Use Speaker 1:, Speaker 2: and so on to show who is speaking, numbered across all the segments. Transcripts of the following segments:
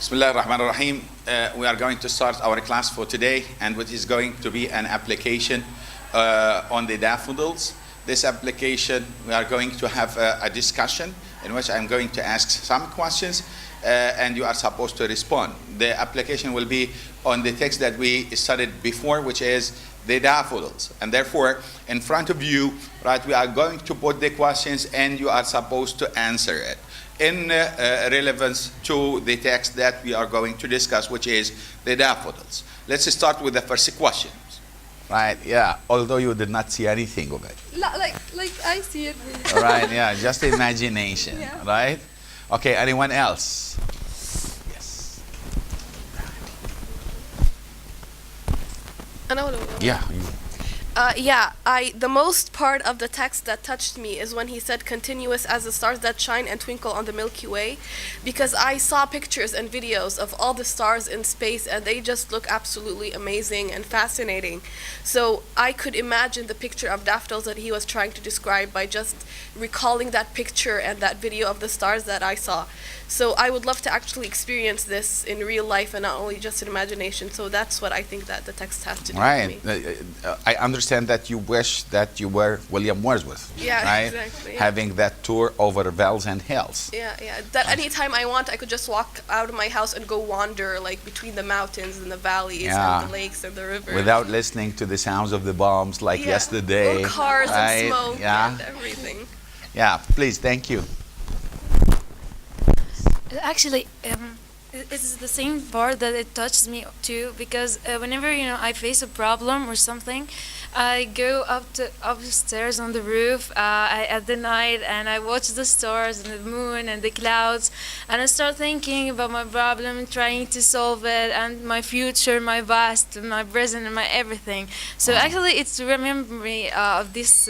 Speaker 1: Bismillah ar-Rahman ar-Rahim. We are going to start our class for today, and what is going to be an application on the daffodils. This application, we are going to have a discussion in which I'm going to ask some questions and you are supposed to respond. The application will be on the text that we studied before, which is the daffodils. And therefore, in front of you, right, we are going to put the questions and you are supposed to answer it in relevance to the text that we are going to discuss, which is the daffodils. Let's start with the first question. Right, yeah, although you did not see anything of it.
Speaker 2: Like I see it.
Speaker 1: Right, yeah, just imagination,
Speaker 2: Yeah.
Speaker 1: right? Okay, anyone else? Yes. Yeah.
Speaker 2: The most part of the text that touched me is when he said continuous as the stars that shine and twinkle on the Milky Way, because I saw pictures and videos of all the stars in space and they just look absolutely amazing and fascinating. So I could imagine the picture of daffodils that he was trying to describe by just recalling that picture and that video of the stars that I saw. So I would love to actually experience this in real life and not only just in imagination. So that's what I think that the text has to do
Speaker 1: Right.
Speaker 2: with me.
Speaker 1: I understand that you wish that you were William Wordsworth.
Speaker 2: Yeah,
Speaker 1: right?
Speaker 2: exactly, yeah.
Speaker 1: Having that tour over vales and hills.
Speaker 2: Yeah. That anytime I want, I could just walk out of my house and go wander like between the mountains and the valleys
Speaker 1: Yeah.
Speaker 2: and the lakes and the rivers.
Speaker 1: Without listening to the sounds of the bombs like yesterday.
Speaker 2: Or cars
Speaker 1: right?
Speaker 2: and smoke
Speaker 1: Yeah.
Speaker 2: and everything.
Speaker 1: Yeah, please, thank you.
Speaker 3: Actually, it's the same part that it touches me too, because whenever I face a problem or something, I go upstairs on the roof at the night and I watch the stars and the moon and the clouds, and I start thinking about my problem, trying to solve it, and my future, my past, my present, and my everything. So actually, it's to remember me of this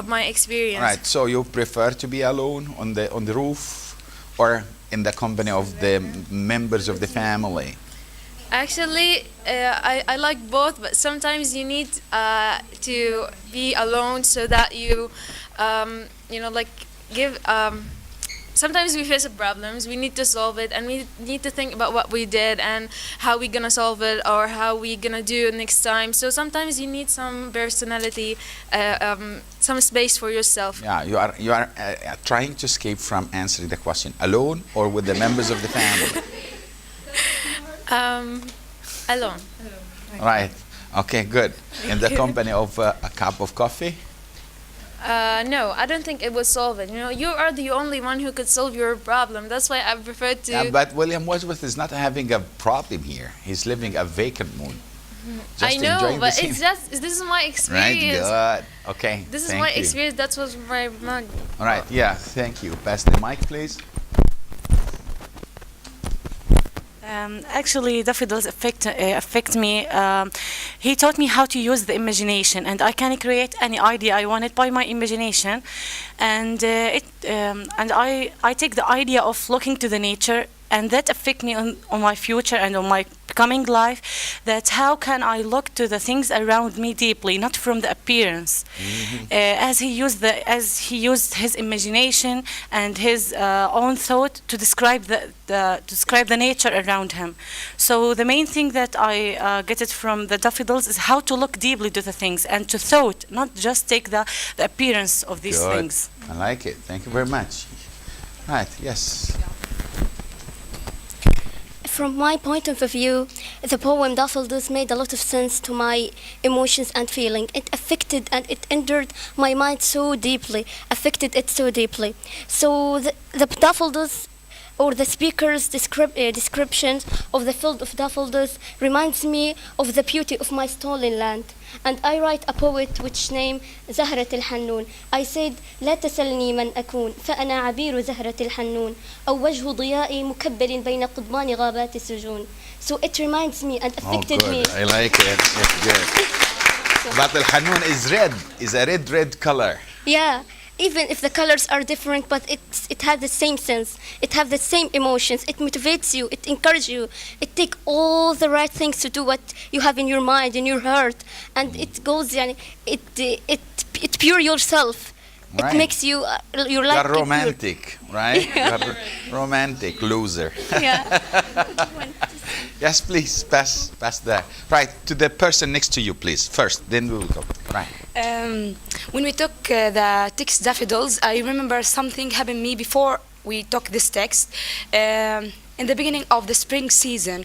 Speaker 3: of my experience.
Speaker 1: Right, so you prefer to be alone on the roof or in the company of the members of the family?
Speaker 3: Actually, I like both, but sometimes you need to be alone so that you, give. Sometimes we face problems, we need to solve it, and we need to think about what we did and how we're gonna solve it or how we're gonna do it next time. So sometimes you need some personality, some space for yourself.
Speaker 1: Yeah, you are trying to escape from answering the question alone or with the members of the family?
Speaker 3: Alone.
Speaker 1: Right. Okay, good. In the company of a cup of coffee?
Speaker 3: No, I don't think it will solve it. You are the only one who could solve your problem. That's why I prefer to.
Speaker 1: Yeah, but William Wordsworth is not having a problem here. He's living a vacant moon. Just
Speaker 3: I know,
Speaker 1: enjoying
Speaker 3: but
Speaker 1: the scene.
Speaker 3: it's just this is my
Speaker 1: Right,
Speaker 3: experience.
Speaker 1: good. Okay,
Speaker 3: This is
Speaker 1: thank
Speaker 3: my
Speaker 1: you.
Speaker 3: experience. That was my mind.
Speaker 1: All right, yeah, thank you. Pass the mic, please.
Speaker 4: Actually, daffodils affect me. He taught me how to use the imagination, and I can create any idea I wanted by my imagination. And I take the idea of looking to the nature, and that affect me on my future and on my coming life. That how can I look to the things around me deeply, not from the appearance. As he used his imagination and his own thought to describe the nature around him. So the main thing that I get it from the daffodils is how to look deeply to the things and to thought, not just take the appearance of these
Speaker 1: Good.
Speaker 4: things.
Speaker 1: I like it. Thank you very much. Right, yes.
Speaker 5: From my point of view, the poem Daffodils made a lot of sense to my emotions and feeling. It affected and it entered my mind so deeply, affected it so deeply. So the daffodils, or the speaker's descriptions of the field of daffodils, reminds me of the beauty of my stolen land. And I write a poet which name زهرة الحنون. I said لا تسلني من أكون فأنا عبير زهرة الحنون أو وجه ضيائي مكبل بين قضبان غابات السجون. So it reminds me and affected
Speaker 1: good.
Speaker 5: me.
Speaker 1: I like it. It's good. But the hanun is red. Is a red color.
Speaker 5: Yeah, even if the colors are different, but it has the same sense. It has the same emotions. It motivates you. It encourages you. It takes all the right things to do what you have in your mind, in your heart, and it goes. It pure yourself.
Speaker 1: Right.
Speaker 5: It makes you you
Speaker 1: You're
Speaker 5: like it,
Speaker 1: romantic, right? You're romantic loser.
Speaker 5: Yeah.
Speaker 1: Yes, please, pass that. Right, to the person next to you, please. First, then we will go. Right.
Speaker 6: When we took the text daffodils, I remember something happened me before we took this text. In the beginning of the spring season,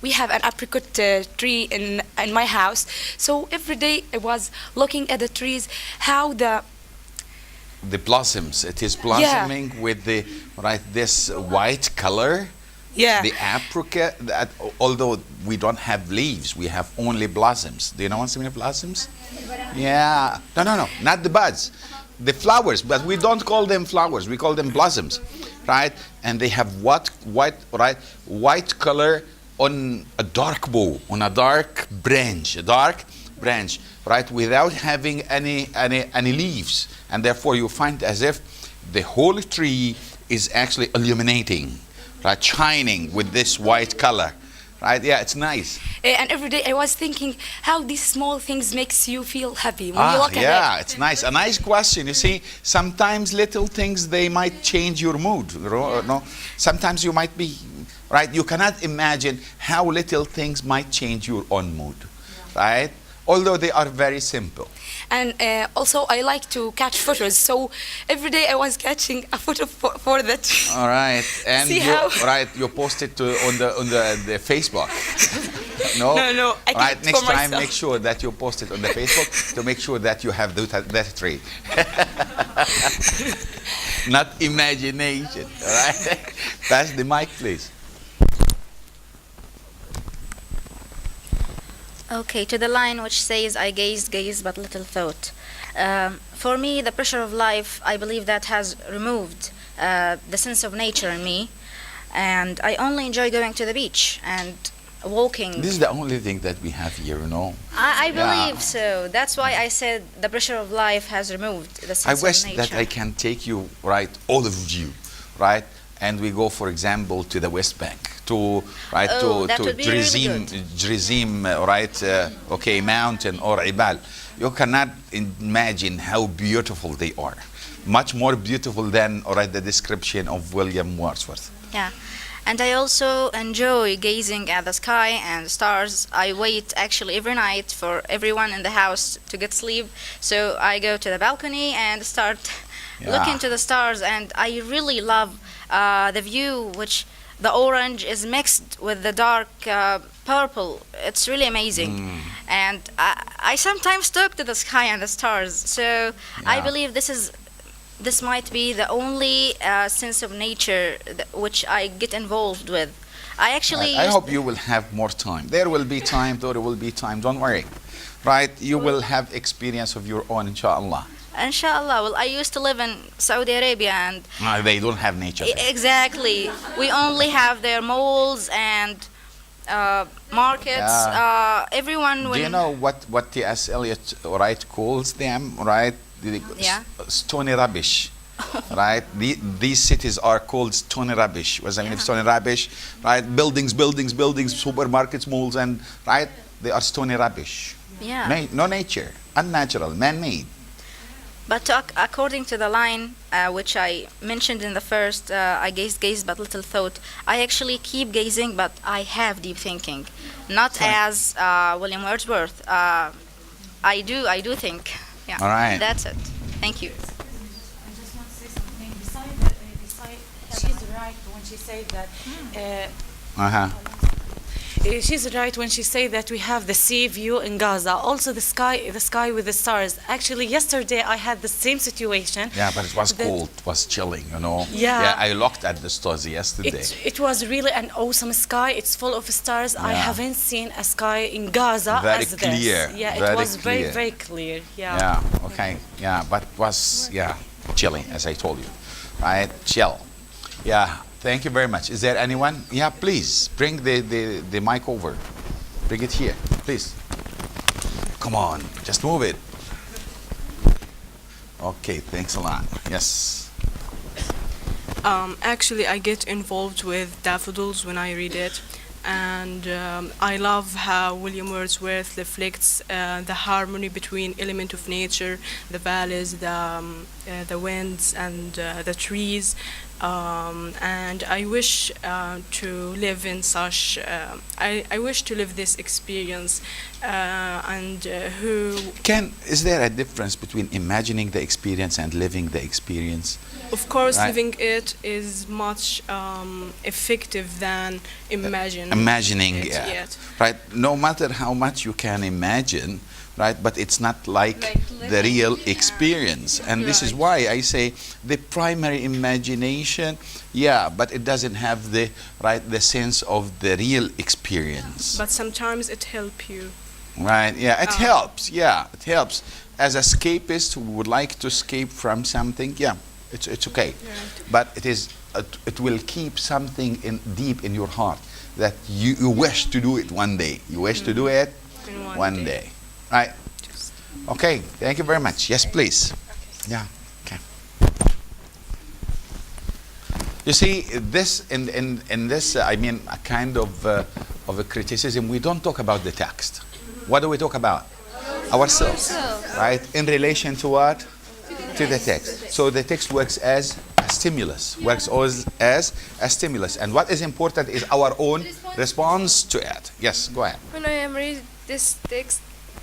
Speaker 6: we have an apricot tree in my house. So every day I was looking at the trees, how
Speaker 1: The blossoms, it is blossoming with the, right, this white color. The apricot, that, although we don't have leaves, we have only blossoms. Do you know what's mean blossoms? Yeah. No, not the buds. The flowers, but we don't call them flowers. We call them blossoms, right? And they have white color on a dark bough, on a dark branch, right? Without having any leaves, and therefore you find as if the whole tree is actually illuminating. Right, shining with this white color, right? Yeah, it's nice.
Speaker 6: And every day I was thinking how these small things makes you feel happy when you look at it.
Speaker 1: Yeah, it's nice. A nice question. You see, sometimes little things, they might change your mood. No, sometimes you might be right. You cannot imagine how little things might change your own mood, right? Although they are very simple.
Speaker 6: And also I like to catch photos, so every day I was catching a photo for that.
Speaker 1: All right, and
Speaker 6: See how?
Speaker 1: you post it on the Facebook. No,
Speaker 6: I keep
Speaker 1: right.
Speaker 6: it
Speaker 1: Next
Speaker 6: for
Speaker 1: time,
Speaker 6: myself.
Speaker 1: make sure that you post it on the Facebook to make sure that you have that tree. Not imagination. All right. Pass the mic, please.
Speaker 7: Okay, to the line which says, I gazed, but little thought. For me, the pressure of life, I believe that has removed the sense of nature in me. And I only enjoy going to the beach and walking.
Speaker 1: This is the only thing that we have here, you know.
Speaker 7: I
Speaker 1: Yeah.
Speaker 7: believe so. That's why I said the pressure of life has removed the sense
Speaker 1: I
Speaker 7: of
Speaker 1: wish
Speaker 7: nature.
Speaker 1: that I can take you, right, all of you, right, and we go, for example, to the West Bank, to right
Speaker 7: Oh, that
Speaker 1: to
Speaker 7: would be really
Speaker 1: Jrizim, right, okay, mountain or Ibal. You cannot imagine how beautiful they are. Much more beautiful than, all right, the description of William Wordsworth.
Speaker 7: Yeah. And I also enjoy gazing at the sky and stars. I wait actually every night for everyone in the house to get sleep. So I go to the balcony and start looking to the stars. And I really love the view, which the orange is mixed with the dark purple. It's really amazing. And I sometimes talk to the sky and the stars. So I
Speaker 1: Yeah.
Speaker 7: believe this might be the only sense of nature which I get involved with. I actually
Speaker 1: I
Speaker 7: used-
Speaker 1: hope you will have more time. There will be time, there will be time. Don't worry, right? You will have experience of your own, inshallah.
Speaker 7: Inshallah. Well, I used to live in Saudi Arabia, and
Speaker 1: They don't have nature there.
Speaker 7: exactly, we only have their malls and markets. Everyone.
Speaker 1: Do you know what T.S. Eliot, right, calls them, right?
Speaker 7: Yeah.
Speaker 1: Stony rubbish, right? These cities are called stony rubbish. What's the meaning of stony rubbish? Right? Buildings, supermarkets, malls, and right? They are stony rubbish.
Speaker 7: Yeah.
Speaker 1: No nature, unnatural, man-made.
Speaker 7: But according to the line which I mentioned in the first, I gazed but little thought. I actually keep gazing, but I have deep thinking, not as William Wordsworth. I do think. Yeah.
Speaker 1: All right.
Speaker 7: That's it. Thank you.
Speaker 4: I just want to say something. She's right when she said that. She's right when she said that we have the sea view in Gaza. Also, the sky with the stars. Actually, yesterday I had the same situation.
Speaker 1: Yeah, but it was
Speaker 4: that-
Speaker 1: cold. It was chilling, you know.
Speaker 4: Yeah.
Speaker 1: I looked at the stars yesterday.
Speaker 4: It was really an awesome sky. It's full of stars. I
Speaker 1: Yeah.
Speaker 4: haven't seen a sky in Gaza
Speaker 1: Very
Speaker 4: as
Speaker 1: clear,
Speaker 4: this. Yeah,
Speaker 1: very
Speaker 4: it was
Speaker 1: clear.
Speaker 4: very clear. Yeah.
Speaker 1: Yeah, okay. Yeah, but it was, chilling, as I told you. Right? Chill. Yeah, thank you very much. Is there anyone? Yeah, please, bring the mic over. Bring it here, please. Come on, just move it. Okay, thanks a lot. Yes.
Speaker 8: Actually, I get involved with daffodils when I read it. and I love how William Wordsworth reflects the harmony between element of nature, the valleys, the winds, and the trees. And I wish to live in such. I wish to live this experience, and who.
Speaker 1: Is there a difference between imagining the experience and living the experience?
Speaker 8: Of course,
Speaker 1: Right.
Speaker 8: living it is much effective than
Speaker 1: Imagining
Speaker 8: it.
Speaker 1: it.
Speaker 8: Yet.
Speaker 1: Right? No matter how much you can imagine, right? But it's not like the
Speaker 3: living.
Speaker 1: real experience. And this is why I say the primary imagination, yeah, but it doesn't have the sense of the real experience.
Speaker 8: But sometimes it helps you.
Speaker 1: Right? Yeah, it helps. Yeah, it helps. As escapists who would like to escape from something, yeah, it's okay. But it will keep something deep in your heart that you wish to do it one day. You wish to do it
Speaker 8: In
Speaker 1: one day. Right? Okay, thank you very much. Yes, please. Yeah, okay. You see, this in this, I mean, a kind of a criticism. We don't talk about the text. What do we talk about? Ourselves, right? In relation to what? To the text. So the text works as a stimulus, as a stimulus. And what is important is our own response to it. Yes, go ahead.
Speaker 2: When I am reading this text,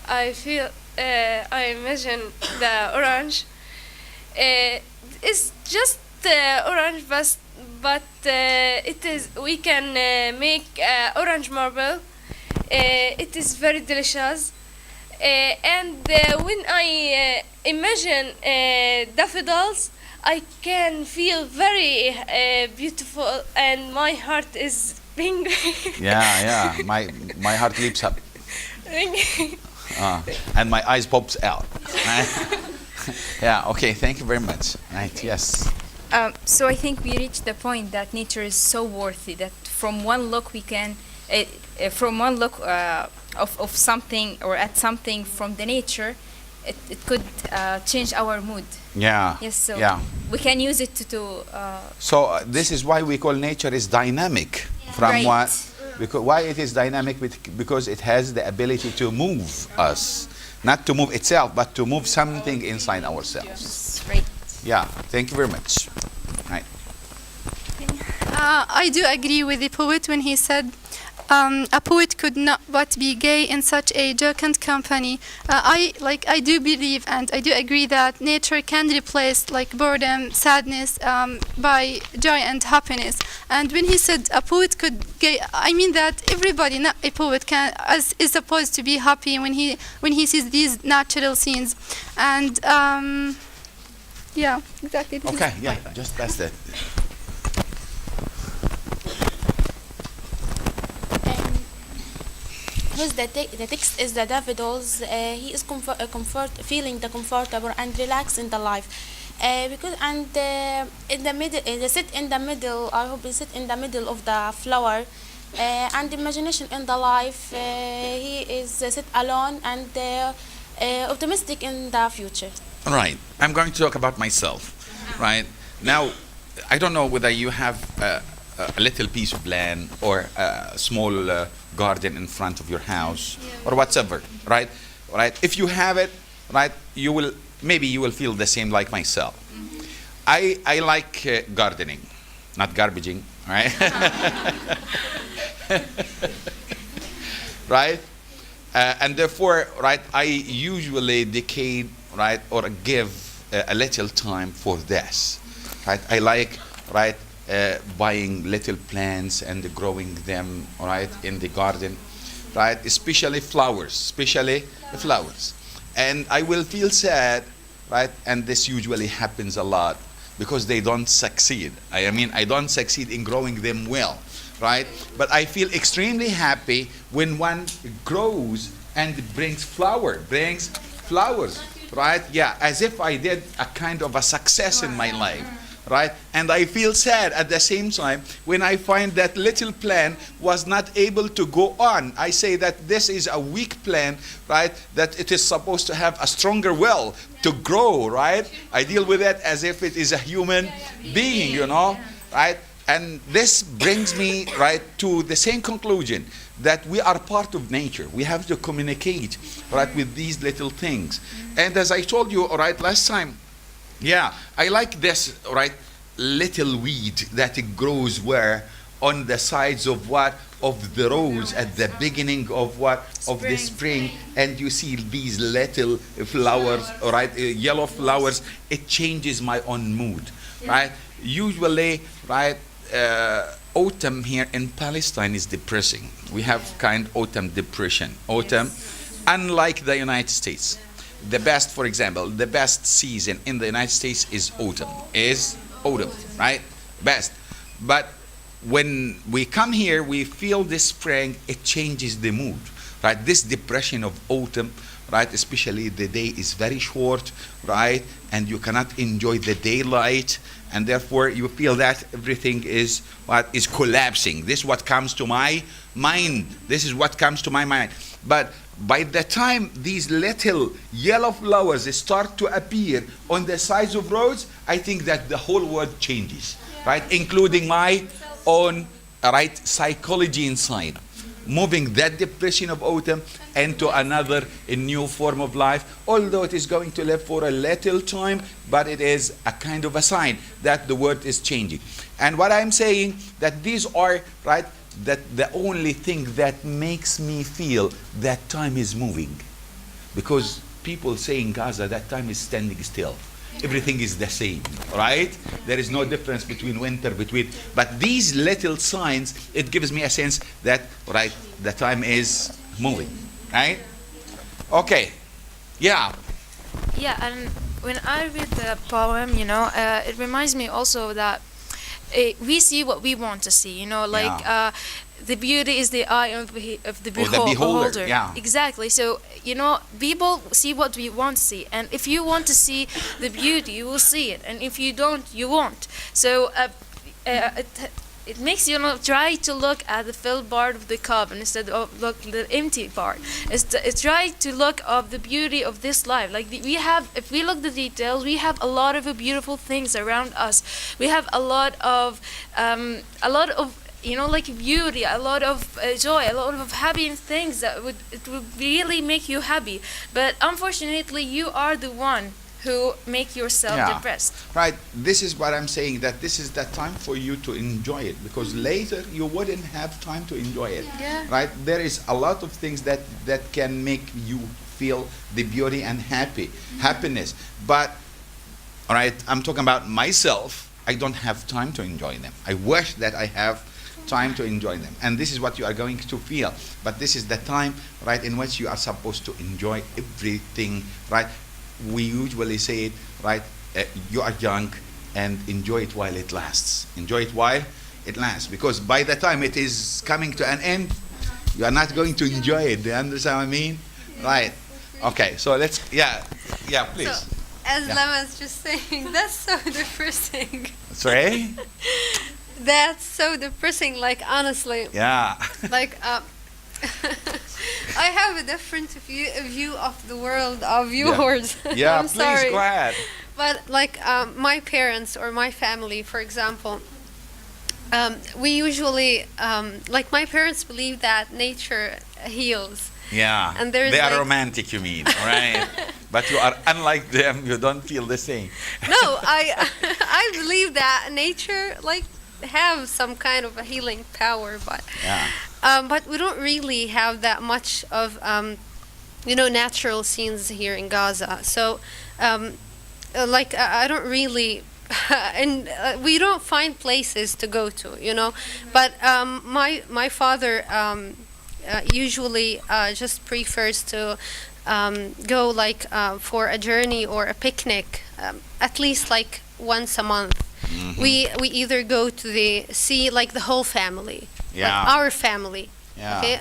Speaker 2: I feel, I imagine the orange. It's just orange, but it is. We can make orange marble. It is very delicious. And when I imagine daffodils, I can feel very beautiful, and my heart is being.
Speaker 1: Yeah. My heart leaps up. And my eyes pops out. Yeah, okay, thank you very much. Right, yes.
Speaker 9: So I think we reached the point that nature is so worthy that from one look we can, from one look of something or at something from the nature, it could change our mood.
Speaker 1: Yeah.
Speaker 9: Yes, so
Speaker 1: yeah.
Speaker 9: we can use it
Speaker 1: So this is why we call nature is dynamic. From
Speaker 9: Right.
Speaker 1: what? Because why it is dynamic? Because it has the ability to move us, not to move itself, but to move something inside ourselves.
Speaker 9: right.
Speaker 1: Yeah. Thank you very much. Right.
Speaker 10: I do agree with the poet when he said a poet could not but be gay in such a jocund company. I do believe and I do agree that nature can replace like boredom, sadness by joy and happiness. And when he said a poet could gay, I mean that everybody, not a poet, is supposed to be happy when he sees these natural scenes. And yeah, exactly.
Speaker 1: Okay. Yeah. Just pass that.
Speaker 11: Because the text is the daffodils, he is feeling the comfortable and relaxed in the life, because in the middle, they sit in the middle. I hope they sit in the middle of the flower, and imagination in the life. He is sit alone and optimistic in the future.
Speaker 1: Right. I'm going to talk about myself. Right. Now, I don't know whether you have a little piece of land or a small garden in front of your house or whatever. Right. Right. If you have it, right, you will feel the same like myself. I like gardening, not garbaging. Right. Right. And therefore, right, I usually dedicate, right, or give a little time for this, right? I like, right, buying little plants and growing them, right, in the garden, right? Especially flowers, And I will feel sad, right? And this usually happens a lot because they don't succeed. I don't succeed in growing them well. Right? But I feel extremely happy when one grows and brings flowers, right? Yeah, as if I did a kind of a success in my life, right? And I feel sad at the same time when I find that little plant was not able to go on. I say that this is a weak plant, right? That it is supposed to have a stronger will to grow, right? I deal with it as if it is a human being, right? And this brings me right to the same conclusion that we are part of nature. We have to communicate right with these little things. And as I told you right last time, yeah, I like this right little weed that it grows where on the sides of what of the rose at the beginning of what of the spring, and you see these little flowers, right, yellow flowers. It changes my own mood, right? Usually, right. Autumn here in Palestine is depressing. We have kind of autumn depression. Autumn, unlike the United States, the best, for example, the best season in the United States is autumn, right? Best. But when we come here, we feel this spring, it changes the mood, right? This depression of autumn, right? Especially the day is very short, right? And you cannot enjoy the daylight, and therefore you feel that everything is what is collapsing. This is what comes to my mind. This is what comes to my mind. But by the time these little yellow flowers start to appear on the sides of roads, I think that the whole world changes, right? Including my own right psychology inside, moving that depression of autumn into another a new form of life, although it is going to live for a little time, but it is a kind of a sign that the world is changing. And what I'm saying, that these are right, that the only thing that makes me feel that time is moving, because people say in Gaza that time is standing still. Everything is the same, right? There is no difference between winter, but these little signs, it gives me a sense that, right, the time is moving, right? Okay, yeah.
Speaker 3: Yeah, and when I read the poem, it reminds me also that we see what we want to see, like the beauty is the eye of the beholder.
Speaker 1: Yeah.
Speaker 3: Exactly. So, people see what we want to see. And if you want to see the beauty, you will see it. And if you don't, you won't. So, it makes you try to look at the filled part of the cup instead of look the empty part. It's try to look of the beauty of this life. Like if we look the details, we have a lot of beautiful things around us. We have a lot of like beauty, a lot of joy, a lot of happy things that would really make you happy. But unfortunately, you are the one who make yourself depressed.
Speaker 1: Right. This is what I'm saying, that this is the time for you to enjoy it, because later you wouldn't have time to enjoy it.
Speaker 3: Yeah.
Speaker 1: Right. There is a lot of things that can make you feel the beauty and happiness. But all right, I'm talking about myself. I don't have time to enjoy them. I wish that I have time to enjoy them, and this is what you are going to feel. But this is the time, right, in which you are supposed to enjoy everything, right? We usually say it, right? You are young, and enjoy it while it lasts. Enjoy it while it lasts, because by the time it is coming to an end, you are not going to enjoy it. Do you understand what I mean? Right. Okay. So let's. Yeah. Please.
Speaker 10: So, as Lama's just saying, that's so depressing.
Speaker 1: Sorry.
Speaker 10: That's so depressing, like, honestly.
Speaker 1: Yeah.
Speaker 10: Like, I have a different view of the world of yours.
Speaker 1: Yeah,
Speaker 10: I'm
Speaker 1: please
Speaker 10: sorry.
Speaker 1: go ahead.
Speaker 10: But, like, my parents or my family, for example, we usually, like, my parents believe that nature heals.
Speaker 1: Yeah.
Speaker 10: And there's
Speaker 1: they are
Speaker 10: like-
Speaker 1: romantic, you mean, right? But you are unlike them. You don't feel the same.
Speaker 10: No, I believe that nature, like, have some kind of a healing power, but but we don't really have that much of natural scenes here in Gaza. So like I don't really and we don't find places to go to, but my father usually just prefers to go like for a journey or a picnic at least like once a month. Mm-hmm. We either go to the sea, like the whole family, like our family, okay,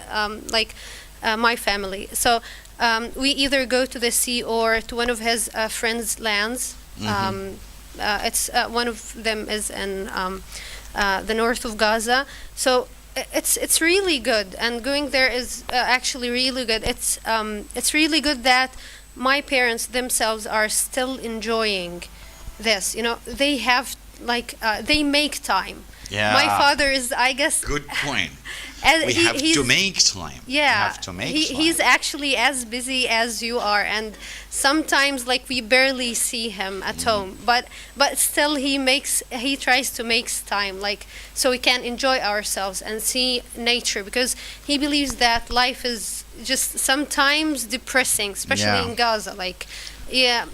Speaker 10: like my family. So we either go to the sea or to one of his friends' lands. Mm-hmm. It's one of them is in the north of Gaza. So it's really good, and going there is actually really good. It's really good that my parents themselves are still enjoying this. They have
Speaker 12: they make time.
Speaker 1: Yeah.
Speaker 12: My father is, I guess,
Speaker 1: Good point.
Speaker 12: as
Speaker 1: We have to make time. We
Speaker 12: Yeah,
Speaker 1: have to make time.
Speaker 12: he's actually as busy as you are, and sometimes like we barely see him at home. But still, he tries to make time, like so we can enjoy ourselves and see nature, because he believes that life is just sometimes depressing, especially
Speaker 1: Yeah.
Speaker 12: in Gaza. Like, yeah,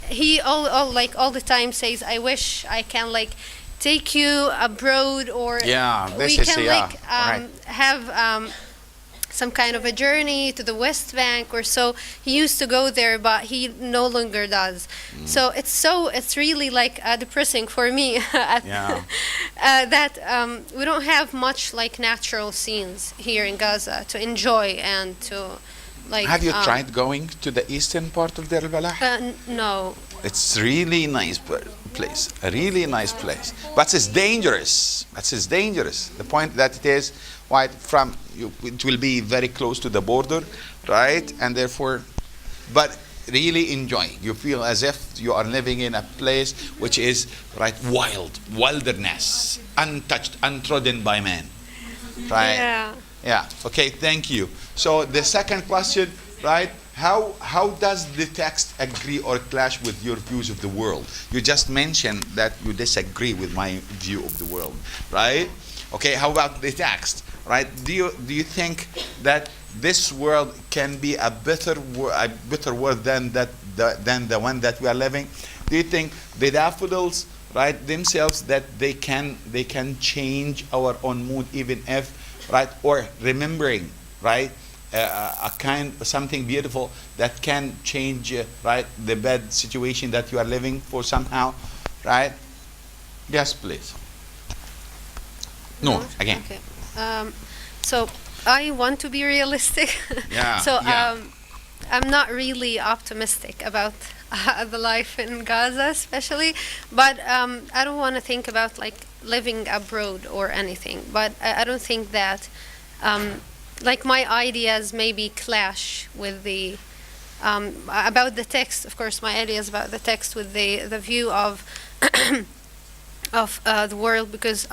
Speaker 12: he all the time says, "I wish I can like." Take you abroad, or
Speaker 1: Yeah, this
Speaker 12: we
Speaker 1: is-
Speaker 12: can
Speaker 1: yeah,
Speaker 12: like
Speaker 1: right.
Speaker 12: have some kind of a journey to the West Bank or so. He used to go there, but he no longer does. So it's really like depressing for me
Speaker 1: Yeah.
Speaker 12: that we don't have much like natural scenes here in Gaza to enjoy and to like.
Speaker 1: Have you tried going to the eastern part of Deir al-Balah?
Speaker 12: No.
Speaker 1: It's really nice place, a really nice place. But it's dangerous. It's dangerous. The point that it is, right, from you, it will be very close to the border, right? And therefore, but really enjoy. You feel as if you are living in a place which is right wilderness, untouched, untrodden by man, right?
Speaker 12: Yeah.
Speaker 1: Yeah. Okay. Thank you. So the second question, right? How does the text agree or clash with your views of the world? You just mentioned that you disagree with my view of the world, right? Okay. How about the text, right? Do you think that this world can be a better world than the one that we are living? Do you think the daffodils, right, themselves, that they can change our own mood, even if, right, or remembering, right, something beautiful that can change, right, the bad situation that you are living for somehow, right? Yes, please. No, again.
Speaker 12: Okay. So I want to be realistic.
Speaker 1: Yeah,
Speaker 12: So
Speaker 1: yeah.
Speaker 12: I'm not really optimistic about the life in Gaza, especially. But I don't want to think about like living abroad or anything. But I don't think that like my ideas maybe clash with the about the text. Of course, my ideas about the text with the view of of the world, because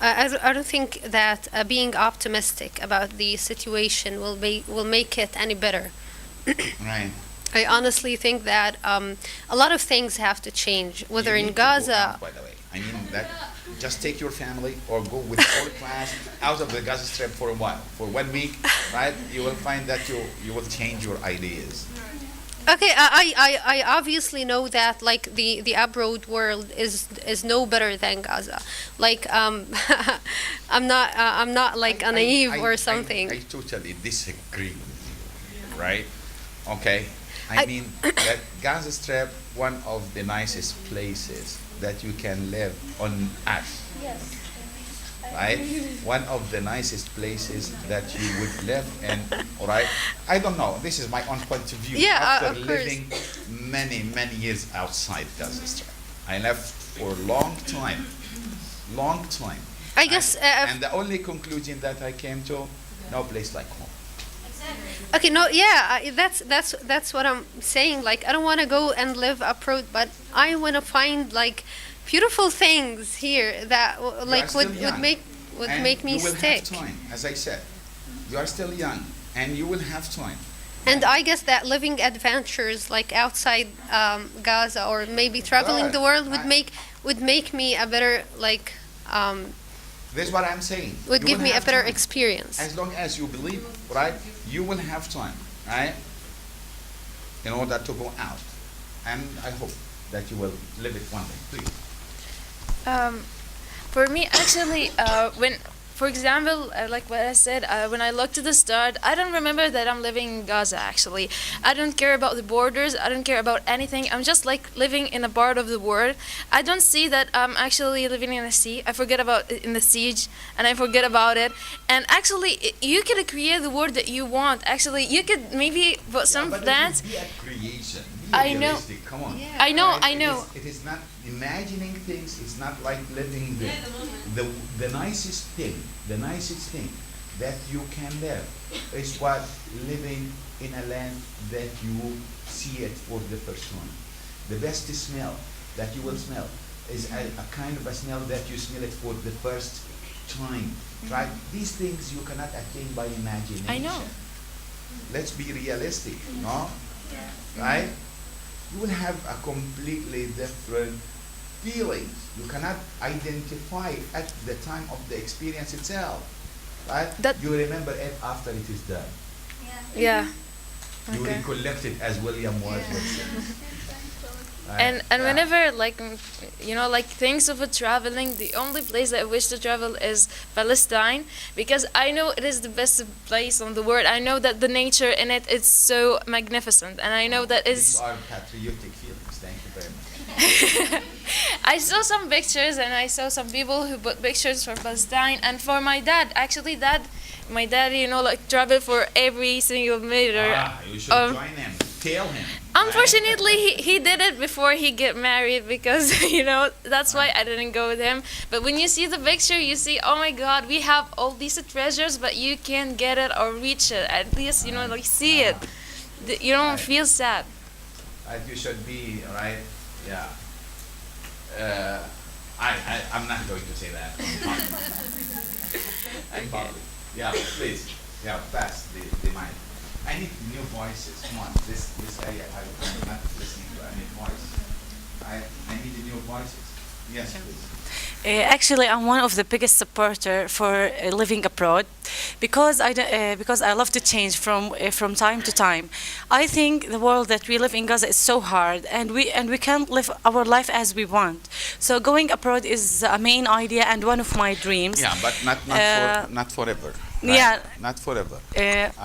Speaker 12: I don't think that being optimistic about the situation will make it any better.
Speaker 1: Right.
Speaker 12: I honestly think that a lot of things have to change, whether
Speaker 1: You
Speaker 12: in
Speaker 1: need to go
Speaker 12: Gaza.
Speaker 1: out, by the way. I mean that. Just take your family or go with whole class out of the Gaza Strip for a while, for 1 week, right? You will find that you will change your ideas.
Speaker 12: Okay, I obviously know that like the abroad world is no better than Gaza. Like I'm not like a naive or something.
Speaker 1: I totally disagree with you, right? Okay. I mean that Gaza Strip, one of the nicest places that you can live on earth.
Speaker 5: Yes.
Speaker 1: Right? One of the nicest places that you would live in, right? I don't know. This is my own point of view.
Speaker 12: Yeah,
Speaker 1: After
Speaker 12: of course.
Speaker 1: living many years outside Gaza Strip, I left for a long time.
Speaker 12: I guess.
Speaker 1: And the only conclusion that I came to, no place like home.
Speaker 12: Okay, no, yeah, that's what I'm saying. Like, I don't want to go and live abroad, but I want to find like beautiful things here that like
Speaker 1: still
Speaker 12: would
Speaker 1: young,
Speaker 12: make me
Speaker 1: you will
Speaker 12: stick.
Speaker 1: have time, as I said. You are still young, and you will have time.
Speaker 12: And I guess that living adventures like outside Gaza or maybe traveling
Speaker 1: Good.
Speaker 12: the world would make me a better like
Speaker 1: This is what I'm saying.
Speaker 12: would
Speaker 1: You
Speaker 12: give
Speaker 1: will
Speaker 12: me a
Speaker 1: have
Speaker 12: better
Speaker 1: time.
Speaker 12: experience.
Speaker 1: As long as you believe, right, you will have time, right, in order to go out. And I hope that you will live it one day. Please.
Speaker 3: For me, actually, for example, like what I said, when I look to the stars, I don't remember that I'm living in Gaza, actually. I don't care about the borders. I don't care about anything. I'm just like living in a part of the world. I don't see that I'm actually living in the sea. I forget about in the siege, and I forget about it. And actually, you can create the world that you want. Actually, you could maybe put some
Speaker 1: but
Speaker 3: plants.
Speaker 1: It is a creation. Be
Speaker 3: I know.
Speaker 1: realistic. Come on.
Speaker 3: I know,
Speaker 1: Right?
Speaker 3: I know.
Speaker 1: It is not imagining things. It's not like living the nicest thing that you can live is what living in a land that you see it for the first time. The best smell that you will smell, is a kind of a smell that you smell it for the first time, right? These things you cannot attain by imagination.
Speaker 9: I know.
Speaker 1: Let's be realistic, no? Right? You will have a completely different feelings. You cannot identify it at the time of the experience itself, right? You remember it after it is done.
Speaker 2: Yeah.
Speaker 1: You
Speaker 2: Okay.
Speaker 1: recollect it, as William Words would say. Right?
Speaker 3: And
Speaker 1: Yeah.
Speaker 3: whenever like things of a traveling, the only place that I wish to travel is Palestine, because I know it is the best place on the world. I know that the nature in it is so magnificent, and I know that
Speaker 1: These
Speaker 3: it's.
Speaker 1: are patriotic feelings. Thank you very much.
Speaker 3: I saw some pictures, and I saw some people who put pictures for Palestine, and for my dad. Actually, my dad, traveled for every single meter.
Speaker 1: You should join him. Tell him.
Speaker 3: Unfortunately, he did it before he get married, because that's why I didn't go with him. But when you see the picture, you see, oh my God, we have all these treasures, but you can't get it or reach it. At least see it. You don't feel sad.
Speaker 1: Right, you should be right. Yeah. I'm not going to say that. Yeah, please. Yeah, pass the mic. I need new voices. Come on, this area I'm not listening to any voice. I need new voices. Yes, please.
Speaker 4: Actually, I'm one of the biggest supporter for living abroad, because I love to change from time to time. I think the world that we live in Gaza is so hard, and we can't live our life as we want. So going abroad is a main idea and one of my dreams.
Speaker 1: Yeah, but not forever. Right?
Speaker 4: Yeah.
Speaker 1: Not forever.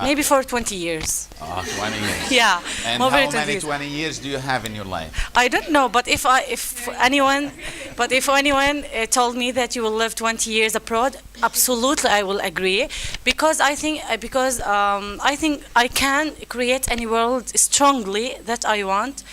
Speaker 4: Maybe for 20 years.
Speaker 1: 20 years.
Speaker 4: Yeah.
Speaker 1: And
Speaker 4: more
Speaker 1: how
Speaker 4: than
Speaker 1: many
Speaker 4: 20 years.
Speaker 1: 20 years do you have in your life?
Speaker 4: I don't know, but if anyone told me that you will live 20 years abroad, absolutely I will agree, because I think I can create any world strongly that I want,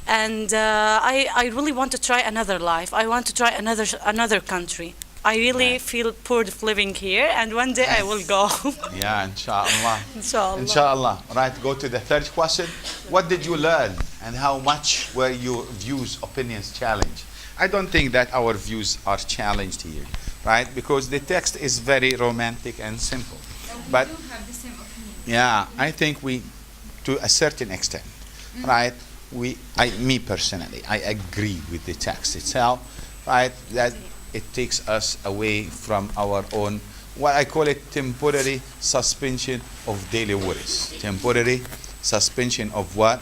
Speaker 4: and I really want to try another life. I want to try another country. I really feel bored of living here, and one day I will go.
Speaker 1: Yeah, inshallah.
Speaker 4: Inshallah.
Speaker 1: Inshallah. Right, go to the third question. What did you learn, and how much were your views, opinions challenged? I don't think that our views are challenged here, right? Because the text is very romantic and simple. But
Speaker 9: we do have the same opinion.
Speaker 1: yeah, I think we, to a certain extent, right? Me personally, I agree with the text itself, right? That it takes us away from our own, what I call it, temporary suspension of daily worries. Temporary suspension of what?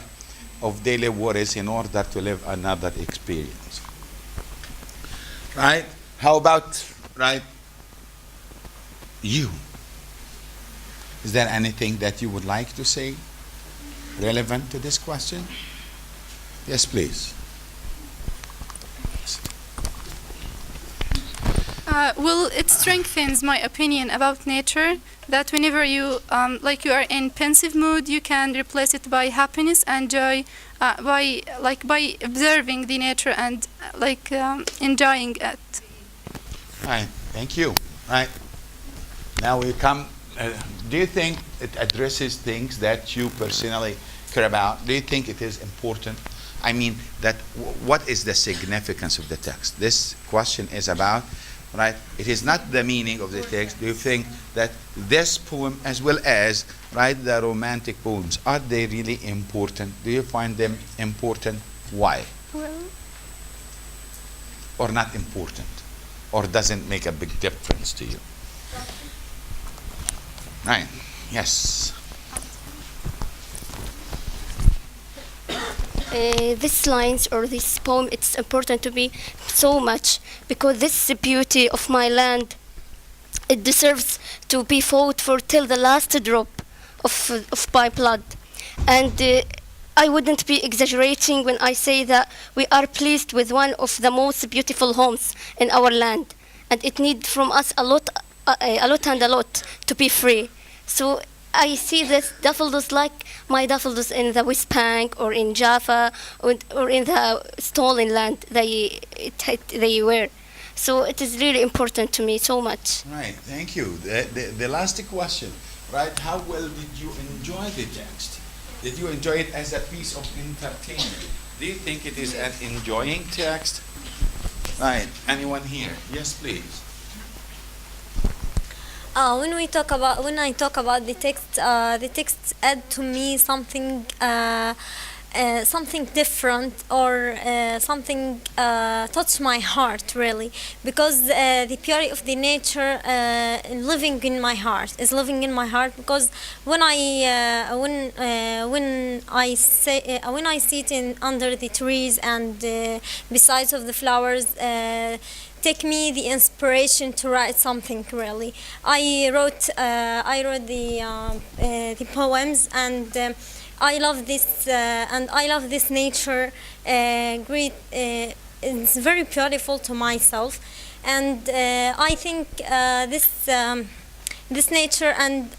Speaker 1: Of daily worries in order to live another experience. Right? How about, right, you? Is there anything that you would like to say relevant to this question? Yes, please.
Speaker 10: Well, it strengthens my opinion about nature, that whenever you you are in pensive mood, you can replace it by happiness and joy, by observing the nature and enjoying it.
Speaker 1: Right. Thank you. Right. Now we come. Do you think it addresses things that you personally care about? Do you think it is important? I mean, what is the significance of the text? This question is about. Right? It is not the meaning of the text. Do you think that this poem, as well as the romantic poems, are they really important? Do you find them important? Why?
Speaker 10: Well,
Speaker 1: or not important? Or doesn't make a big difference to you? Right. Yes.
Speaker 5: These lines or this poem, it's important to me so much, because this is the beauty of my land. It deserves to be fought for till the last drop of my blood. And I wouldn't be exaggerating when I say that we are pleased with one of the most beautiful homes in our land, and it needs from us a lot to be free. So I see this daffodils like my daffodils in the West Bank or in Jaffa or in the stolen land they were. So it is really important to me so much.
Speaker 1: Right, thank you. The last question, right? How well did you enjoy the text? Did you enjoy it as a piece of entertainment? Do you think it is an enjoying text? Right. Anyone here? Yes, please.
Speaker 5: When I talk about the text add to me something something different or something touch my heart really, because the beauty of the nature living in my heart is living in my heart, because when I sit in under the trees and besides of the flowers take me the inspiration to write something really. I wrote the poems, and I love this nature. Great, it's very beautiful to myself, and I think this nature and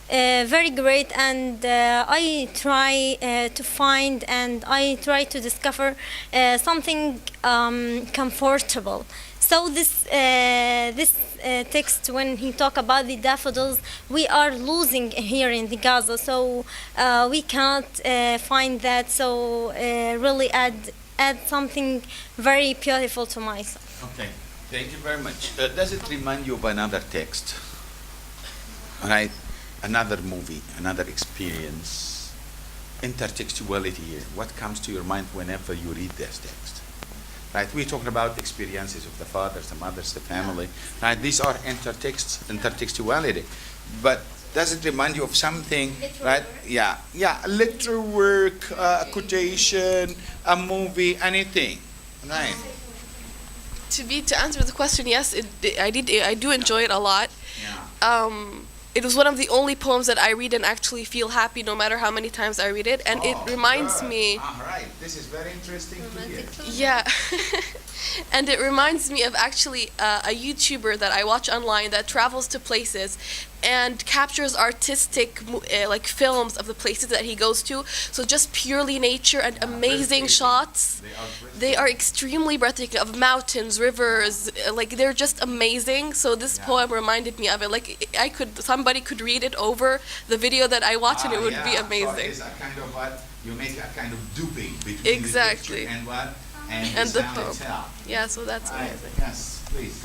Speaker 5: very great, and I try to find and I try to discover something comfortable. So this text, when he talk about the daffodils, we are losing here in the Gaza, so we cannot find that. So really add something very beautiful to myself.
Speaker 1: Okay. Thank you very much. Does it remind you of another text? Right? Another movie, another experience, intertextuality here. What comes to your mind whenever you read this text? Right, we're talking about experiences of the fathers, the mothers, the family. Right, these are intertextuality. But does it remind you of something? Right? Yeah, a literary work, a quotation, a movie, anything. Right.
Speaker 2: To answer the question, yes, I do enjoy it a lot.
Speaker 1: Yeah.
Speaker 2: It was one of the only poems that I read and actually feel happy no matter how many times I read it, and it reminds me.
Speaker 1: All right, this is very interesting to hear.
Speaker 2: Yeah, and it reminds me of actually a YouTuber that I watch online that travels to places and captures artistic like films of the places that he goes to. So just purely nature and amazing shots. They are extremely breathtaking, of mountains, rivers, like they're just amazing. So this poem reminded me of it. Like somebody could read it over the video that I watch, and it would be amazing.
Speaker 1: So it's a kind of what you make a kind of duping between
Speaker 2: exactly.
Speaker 1: the picture and what and
Speaker 2: the
Speaker 1: sound
Speaker 2: poem.
Speaker 1: itself.
Speaker 2: Yeah, so that's amazing.
Speaker 1: Yes, please.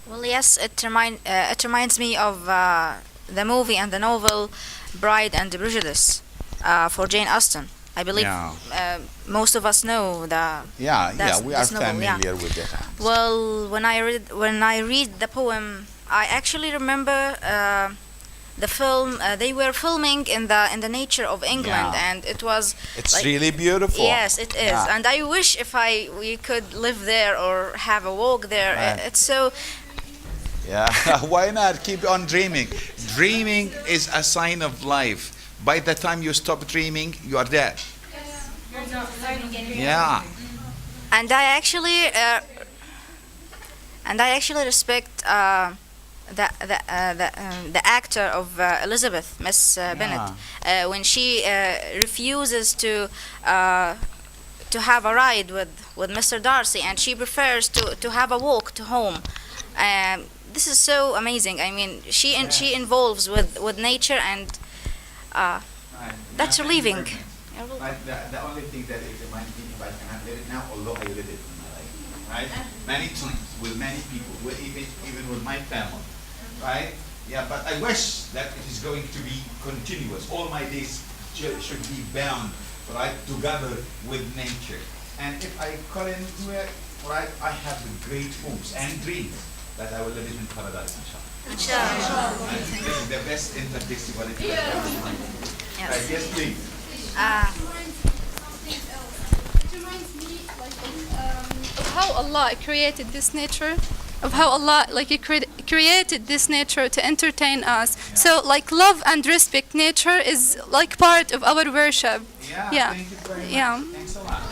Speaker 7: Well, yes, it reminds me of the movie and the novel Pride and Prejudice for Jane Austen. I believe most of us know the.
Speaker 1: We are
Speaker 7: this novel,
Speaker 1: familiar with that.
Speaker 7: Well, when I read the poem, I actually remember the film. They were filming in the nature of England, and it was.
Speaker 1: It's
Speaker 7: like,
Speaker 1: really beautiful.
Speaker 7: Yes, it is, and I wish if we could live there or have a walk there.
Speaker 1: Right.
Speaker 7: It's so.
Speaker 1: Yeah, why not? Keep on dreaming. Dreaming is a sign of life. By the time you stop dreaming, you are dead. Yeah.
Speaker 7: And I actually respect the actor of Elizabeth, Miss Bennet, when she refuses to have a ride with Mr. Darcy, and she prefers to have a walk to home. This is so amazing. I mean, she involves with nature, and that's relieving.
Speaker 1: Right, the only thing that it reminds me, if I cannot live it now, although I live it in my life, right? Many times with many people, even with my family, right? Yeah, but I wish that it is going to be continuous. All my days should be bound, right, together with nature. And if I couldn't do it, right, I have the great hopes and dreams that I will live in paradise, inshallah. This is the best interdisciplinarity.
Speaker 7: Yes.
Speaker 1: Right, yes, please.
Speaker 10: It reminds me of how Allah created this nature, of how Allah created this nature to entertain us. So love and respect nature is like part of our worship.
Speaker 1: Yeah. Thank you very much. Thanks a lot.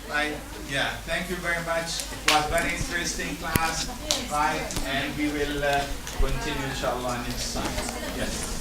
Speaker 1: Right. Yeah. Thank you very much. It was very interesting class. Right. And we will continue inshallah next time. Yes.